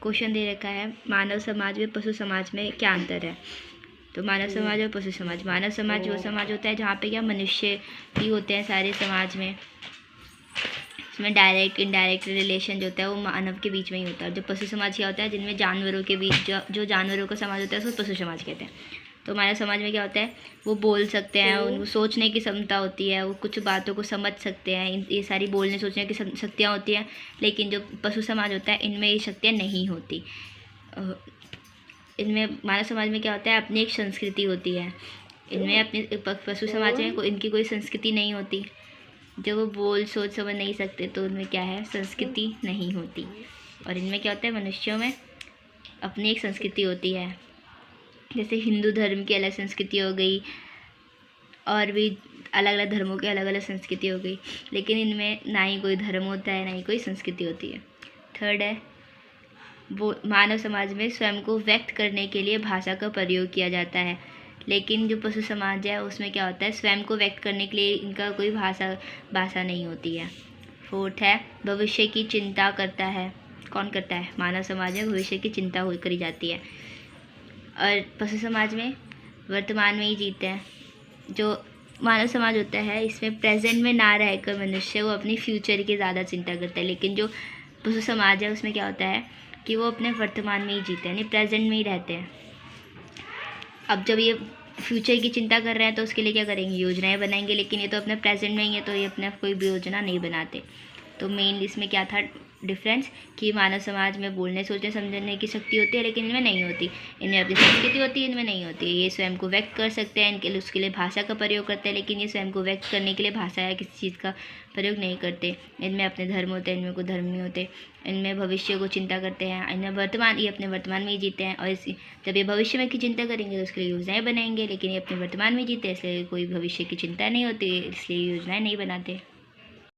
Question दे रखा है, मानव समाज में पशु समाज में क्या अंतर है। तो मानव समाज और पशु समाज, मानव समाज वो समाज होता है जहाँ पे क्या मनुष्य भी होते हैं सारे समाज में, इसमें डायरेक्ट इनडायरेक्ट रिलेशन जो होता है वो मानव के बीच में ही होता है। जो पशु समाज क्या होता है, जिनमें जानवरों के बीच जो जानवरों का समाज होता है उसको पशु समाज कहते हैं। तो मानव समाज में क्या होता है, वो बोल सकते हैं, उनको सोचने की क्षमता होती है, वो कुछ बातों को समझ सकते हैं, ये सारी बोलने सोचने की शक्तियाँ होती हैं। लेकिन जो पशु समाज होता है इनमें ये शक्तियाँ नहीं होती। इनमें मानव समाज में क्या होता है, अपनी एक संस्कृति होती है, इनमें अपनी पशु समाज में इनकी कोई संस्कृति नहीं होती। जब वो बोल सोच समझ नहीं सकते तो उनमें क्या है, संस्कृति नहीं होती। और इनमें क्या होता है, मनुष्यों में अपनी एक संस्कृति होती है। जैसे हिंदू धर्म की अलग संस्कृति हो गई, और भी अलग अलग धर्मों की अलग अलग संस्कृति हो गई, लेकिन इनमें ना ही कोई धर्म होता है ना ही कोई संस्कृति होती है। थर्ड है, वो मानव समाज में स्वयं को व्यक्त करने के लिए भाषा का प्रयोग किया जाता है, लेकिन जो पशु समाज है उसमें क्या होता है, स्वयं को व्यक्त करने के लिए इनका कोई भाषा नहीं होती है। फोर्थ है, भविष्य की चिंता करता है। कौन करता है, मानव समाज में भविष्य की चिंता करी जाती है। और पशु समाज में वर्तमान में ही जीते हैं। जो मानव समाज होता है इसमें प्रेजेंट में ना रहकर मनुष्य वो अपनी फ्यूचर की ज़्यादा चिंता करता है, लेकिन जो पशु समाज है उसमें क्या होता है कि वो अपने वर्तमान में ही जीते हैं, यानी प्रेजेंट में ही रहते हैं। अब जब ये फ्यूचर की चिंता कर रहे हैं तो उसके लिए क्या करेंगे, योजनाएं बनाएंगे, लेकिन ये तो अपने प्रेजेंट में ही है तो ये अपने कोई भी योजना नहीं बनाते। तो मेन इसमें क्या था डिफरेंस, कि मानव समाज में बोलने सोचने समझने की शक्ति होती है लेकिन इनमें नहीं होती। इनमें अपनी संस्कृति होती है, इनमें नहीं होती। ये स्वयं को व्यक्त कर सकते हैं, इनके लिए उसके लिए भाषा का प्रयोग करते हैं, लेकिन ये स्वयं को व्यक्त करने के लिए भाषा या किसी चीज़ का प्रयोग नहीं करते। इनमें अपने धर्म होते हैं, इनमें कोई धर्म नहीं होते। इनमें भविष्य को चिंता करते हैं, इनमें ये अपने वर्तमान में ही जीते हैं। और जब ये भविष्य में की चिंता करेंगे तो उसके लिए योजनाएं बनाएंगे, लेकिन ये अपने वर्तमान में जीते हैं इसलिए कोई भविष्य की चिंता नहीं होती, इसलिए योजनाएं नहीं बनाते।